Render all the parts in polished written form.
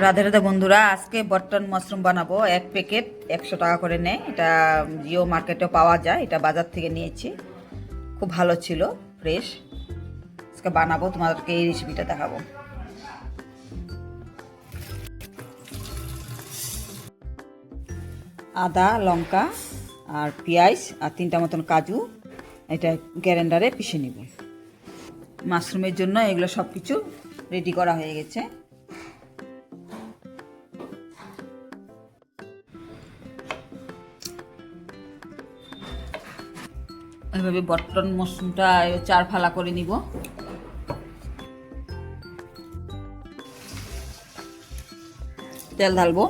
রাধে রাধে বন্ধুরা, আজকে button mushroom বানাবো। এক প্যাকেট 100 টাকা করে নেয়। এটা জিও মার্কেটেও পাওয়া যায়। এটা বাজার থেকে নিয়েছি, খুব ভালো ছিল, ফ্রেশ। আজকে বানাবো, তোমাদেরকে এই রেসিপিটা দেখাবো। আদা, লঙ্কা আর পেঁয়াজ আর 3টা মতন কাজু এটা গ্রাইন্ডারে পিষে নিব। মাশরুমের জন্য এগুলো সব কিছু রেডি করা হয়ে গেছে। এভাবে বটন মাশরুমটা 4 ফালা করে নিব। তেল ঢালবো।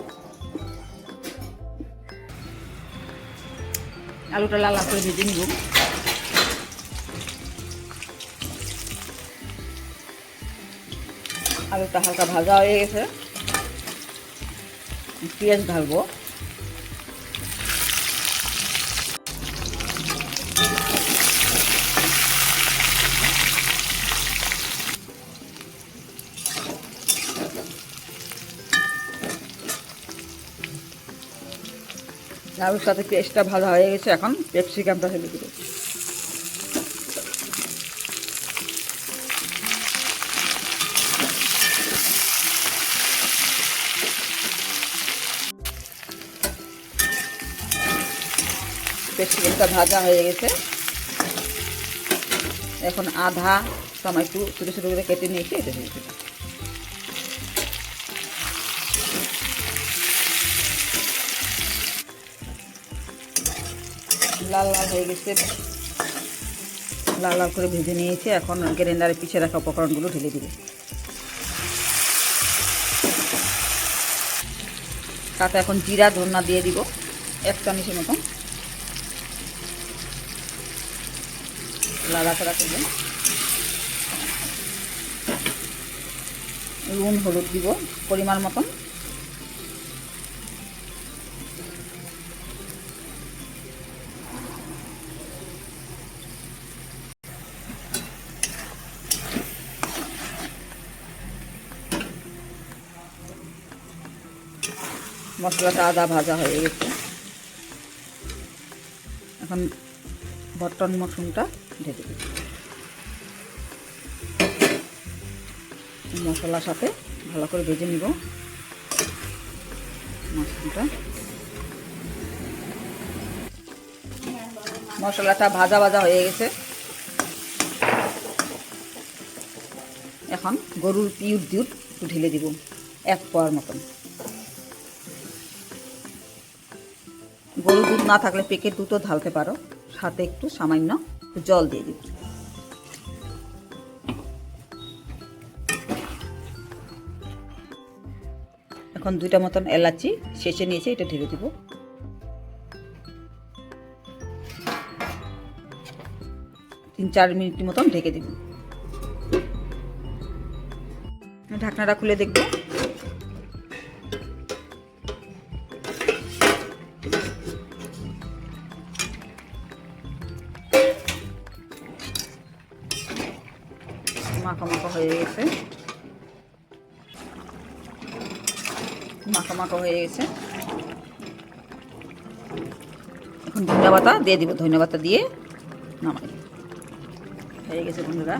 আলুটা লাল করে ভেজে নিব। আলুটা হালকা ভাজা হয়ে গেছে, পেঁয়াজ ঢালবো। আলুর সাথে পেঁয়াজটা ভাজা হয়ে গেছে, এখন ক্যাপসিকামটা ফেলে দেবো। ক্যাপসিকামটা ভাজা হয়ে গেছে, এখন আধা টমেটো ছোটো ছোটো করে কেটে নিয়েছি, এটা দিয়ে দেবো। লাল লাল হয়ে গেছে, লাল লাল করে ভেজে নিয়েছি। এখন গ্রাইন্ডারে পিষে রাখা উপকরণগুলো ঢেলে দিবে। তাতে এখন জিরা ধনিয়া দিয়ে দিব 1 চামচের মতন। লাড়াচাড়া করবেন। নুন হলুদ দিব পরিমাণ মতন। মশলাটা আদা ভাজা হয়ে গেছে, এখন বটন মাশরুমটা ঢেলে দিই। মশলার সাথে ভালো করে ভেজে নিব মাশরুমটা। মশলাটা ভাজা ভাজা হয়ে গেছে, এখন গরুর পিউর দুধ ঢেলে দিব 1 পোয়ার মতন। গরুর দুধ না থাকলে প্যাকেট দুধও ঢালতে পারো, সাথে একটু সামান্য জল দিয়ে দিব। এখন 2টা মতন এলাচি শেষে নিয়েছে, এটা ঢেলে দিব। তিন 4 মিনিট মতন ঢেকে দিব। ঢাকনাটা খুলে দেখব। মাখা মাখা হয়ে গেছে, মাখা মাখা হয়ে গেছে। এখন ধনিয়া পাতা দিয়ে দিব, ধনিয়া পাতা দিয়ে নামাই হয়ে গেছে বন্ধুরা।